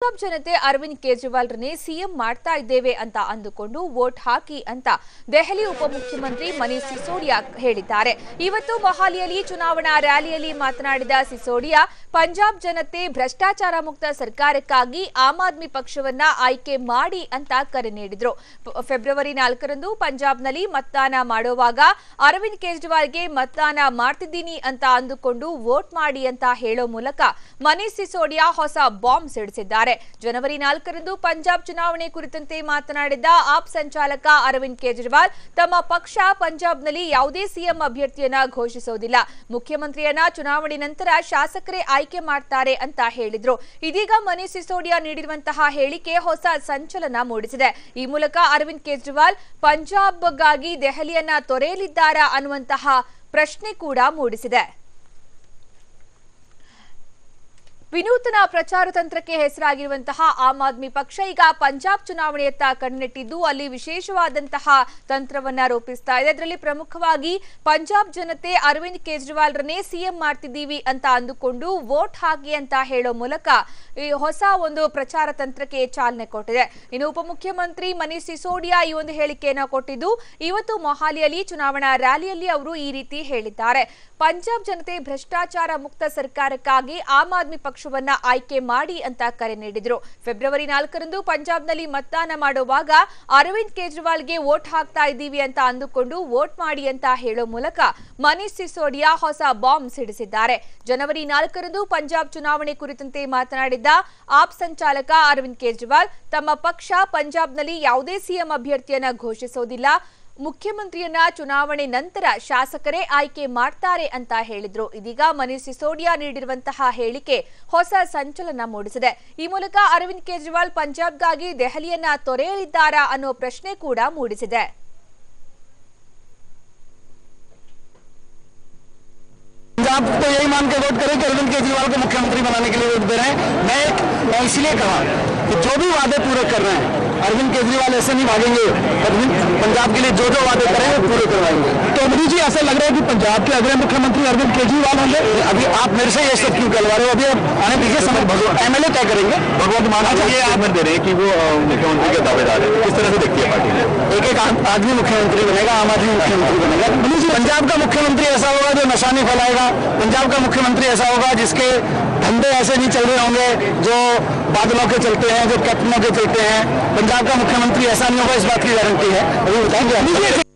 ಪಂಜಾಬ್ ಜನತೆ ಅರವಿಂದ್ ಕೇಜ್ರಿವಾಲ್ ರನ್ನೇ ಸಿಎಂ ಮಾಡ್ತಾ ಇದ್ದೇವೆ ಅಂತ ಅಂದುಕೊಂಡು ವೋಟ್ ಹಾಕಿ ಅಂತ ದೆಹಲಿ ಉಪಮುಖ್ಯಮಂತ್ರಿ ಮನೀಶ್ ಸಿಸೋಡಿಯಾ ಹೇಳಿದ್ದಾರೆ। ಇವತ್ತು ಮೊಹಾಲಿಯಲ್ಲಿ ಚುನಾವಣಾ ರ್ಯಾಲಿಯಲ್ಲಿ ಮಾತನಾಡಿದ ಸಿಸೋಡಿಯಾ ಪಂಜಾಬ್ ಜನತೆ ಭ್ರಷ್ಟಾಚಾರ ಮುಕ್ತ ಸರ್ಕಾರಕ್ಕಾಗಿ ಆಮ್ ಆದ್ಮಿ ಪಕ್ಷವನ್ನ ಆಯ್ಕೆ ಮಾಡಿ ಅಂತ ಕರೆ ನೀಡಿದ್ರು। ಫೆಬ್ರವರಿ 4ರಂದು ಪಂಜಾಬ್ನಲ್ಲಿ ಮತದಾನ ಮಾಡುವಾಗ ಅರವಿಂದ್ ಕೇಜ್ರಿವಾಲ್ಗೆ ಮತದಾನ ಮಾಡ್ತಿದ್ದೀನಿ ಅಂತ ಅಂದುಕೊಂಡು ವೋಟ್ ಮಾಡಿ ಅಂತ ಹೇಳೋ ಮೂಲಕ ಮನೀಶ್ ಸಿಸೋಡಿಯಾ ಹೊಸ ಬಾಂಬ್ ಸಿಡಿಸಿದ್ದಾರೆ। ಜನವರಿ 4ರಂದು ಪಂಜಾಬ್ ಚುನಾವಣೆ ಕುರಿತಂತೆ ಮಾತನಾಡಿದ ಆಪ್ ಸಂಚಾಲಕ ಅರವಿಂದ್ ಕೇಜ್ರಿವಾಲ್ ತಮ್ಮ ಪಕ್ಷ ಪಂಜಾಬ್ನಲ್ಲಿ ಯಾವುದೇ ಸಿಎಂ ಅಭ್ಯರ್ಥಿಯನ್ನ ಘೋಷಿಸುವುದಿಲ್ಲ, ಮುಖ್ಯಮಂತ್ರಿಯನ್ನ ಚುನಾವಣೆ ನಂತರ ಶಾಸಕರೇ ಆಯ್ಕೆ ಮಾಡ್ತಾರೆ ಅಂತ ಹೇಳಿದ್ರು। ಇದೀಗ ಮನೀಶ್ ಸಿಸೋಡಿಯಾ ನೀಡಿರುವಂತಹ ಹೇಳಿಕೆ ಹೊಸ ಸಂಚಲನ ಮೂಡಿಸಿದೆ। ಈ ಮೂಲಕ ಅರವಿಂದ್ ಕೇಜ್ರಿವಾಲ್ ಪಂಜಾಬ್ಗಾಗಿ ದೆಹಲಿಯನ್ನ ತೊರೆಯಲಿದ್ದಾರಾ ಅನ್ನುವಂತಹ ಪ್ರಶ್ನೆ ಕೂಡ ಮೂಡಿಸಿದೆ। ವಿನೂತನ ಪ್ರಚಾರ ತಂತ್ರಕ್ಕೆ ಹೆಸರಾಗಿರುವಂತಹ ಆಮ್ ಆದ್ಮಿ ಪಕ್ಷ ಈಗ ಪಂಜಾಬ್ ಚುನಾವಣೆಯತ್ತ ಕಣ್ಣಿಟ್ಟಿದ್ದು ಅಲ್ಲಿ ವಿಶೇಷವಾದಂತಹ ತಂತ್ರವನ್ನ ರೂಪಿಸ್ತಾ ಇದೆ। ಅದರಲ್ಲಿ ಪ್ರಮುಖವಾಗಿ ಪಂಜಾಬ್ ಜನತೆ ಅರವಿಂದ್ ಕೇಜ್ರಿವಾಲ್ ರನ್ನೇ ಸಿಎಂ ಮಾಡ್ತಿದ್ದೀವಿ ಅಂತ ಅಂದುಕೊಂಡು ವೋಟ್ ಹಾಕಿ ಅಂತ ಹೇಳೋ ಮೂಲಕ ಈ ಹೊಸ ಒಂದು ಪ್ರಚಾರ ತಂತ್ರಕ್ಕೆ ಚಾಲನೆ ಕೊಟ್ಟಿದೆ। ಇನ್ನು ಉಪಮುಖ್ಯಮಂತ್ರಿ ಮನೀಶ್ ಸಿಸೋಡಿಯಾ ಈ ಒಂದು ಹೇಳಿಕೆಯನ್ನು ಕೊಟ್ಟಿದ್ದು ಇವತ್ತು ಮೊಹಾಲಿಯಲ್ಲಿ ಚುನಾವಣಾ ರ್ಯಾಲಿಯಲ್ಲಿ ಅವರು ಈ ರೀತಿ ಹೇಳಿದ್ದಾರೆ। ಪಂಜಾಬ್ ಜನತೆ ಭ್ರಷ್ಟಾಚಾರ ಮುಕ್ತ ಸರ್ಕಾರಕ್ಕಾಗಿ ಆಮ್ ಆದ್ಮಿ ಪಕ್ಷವನ್ನ ಆಯ್ಕೆ ಮಾಡಿ ಅಂತ ಕರೆ ನೀಡಿದ್ರು। ಫೆಬ್ರವರಿ 4ರಂದು ಪಂಜಾಬ್ನಲ್ಲಿ ಮತದಾನ ಮಾಡುವಾಗ ಅರವಿಂದ್ ಕೇಜ್ರಿವಾಲ್ಗೆ ವೋಟ್ ಹಾಕ್ತಾ ಇದ್ದೀವಿ ಅಂತ ಅಂದುಕೊಂಡು ವೋಟ್ ಮಾಡಿ ಅಂತ ಹೇಳೋ ಮೂಲಕ ಮನೀಶ್ ಸಿಸೋಡಿಯಾ ಹೊಸ ಬಾಂಬ್ ಸಿಡಿಸಿದ್ದಾರೆ। ಜನವರಿ 4ರಂದು ಪಂಜಾಬ್ ಚುನಾವಣೆ ಕುರಿತಂತೆ ಮಾತನಾಡಿದ ಆಪ್ ಸಂಚಾಲಕ ಅರವಿಂದ್ ಕೇಜ್ರಿವಾಲ್ ತಮ್ಮ ಪಕ್ಷ ಪಂಜಾಬ್ನಲ್ಲಿ ಯಾವುದೇ ಸಿಎಂ ಅಭ್ಯರ್ಥಿಯನ್ನ ಘೋಷಿಸುವುದಿಲ್ಲ, ಮುಖ್ಯಮಂತ್ರಿಯನ್ನ ಚುನಾವಣೆ ನಂತರ ಶಾಸಕರೇ ಆಯ್ಕೆ ಮಾಡ್ತಾರೆ ಅಂತ ಹೇಳಿದ್ರು। ಇದೀಗ ಮನೀಶ್ ಸಿಸೋಡಿಯಾ ನೀಡಿರುವಂತಹ ಹೇಳಿಕೆ ಹೊಸ ಸಂಚಲನ ಮೂಡಿಸಿದೆ। ಈ ಮೂಲಕ ಅರವಿಂದ್ ಕೇಜ್ರಿವಾಲ್ ಪಂಜಾಬ್ಗಾಗಿ ದೆಹಲಿಯನ್ನ ತೊರೆಯಲಿದ್ದಾರಾ ಅನ್ನೋ ಪ್ರಶ್ನೆ ಕೂಡ ಮೂಡಿಸಿದೆ। पंजाब तो यही मान के वोट करें कि अरविंद केजरीवाल को मुख्यमंत्री बनाने के लिए वोट दे रहे हैं। मैं इसलिए कहा कि जो भी वादे पूरे कर रहे हैं अरविंद केजरीवाल ऐसे नहीं भागेंगे, पंजाब के लिए जो जो वादे करें वो पूरे करवाएंगे। तो मोदी जी ऐसा लग रहा है कि पंजाब के अगले मुख्यमंत्री अरविंद केजरीवाल होंगे। अभी आप मेरे से ये सब क्यों करवा रहे हो? अभी आने दीजिए, समय एमएलए तय करेंगे। भगवंत मान ये आप दे रहे हैं कि वो मुख्यमंत्री के दावेदार है, किस तरह से देखती है पार्टी? एक आदमी मुख्यमंत्री बनेगा, आम आदमी मुख्यमंत्री बनेगा। पंजाब का मुख्यमंत्री ऐसा होगा जो नशा नहीं फैलाएगा, पंजाब का मुख्यमंत्री ऐसा होगा जिसके धंधे ऐसे नहीं चल रहे होंगे जो बादलों के चलते हैं, जो कैप्टनों के चलते हैं। पंजाब का मुख्यमंत्री ऐसा नहीं होगा, इस बात की गारंटी है। अभी बताएंगे।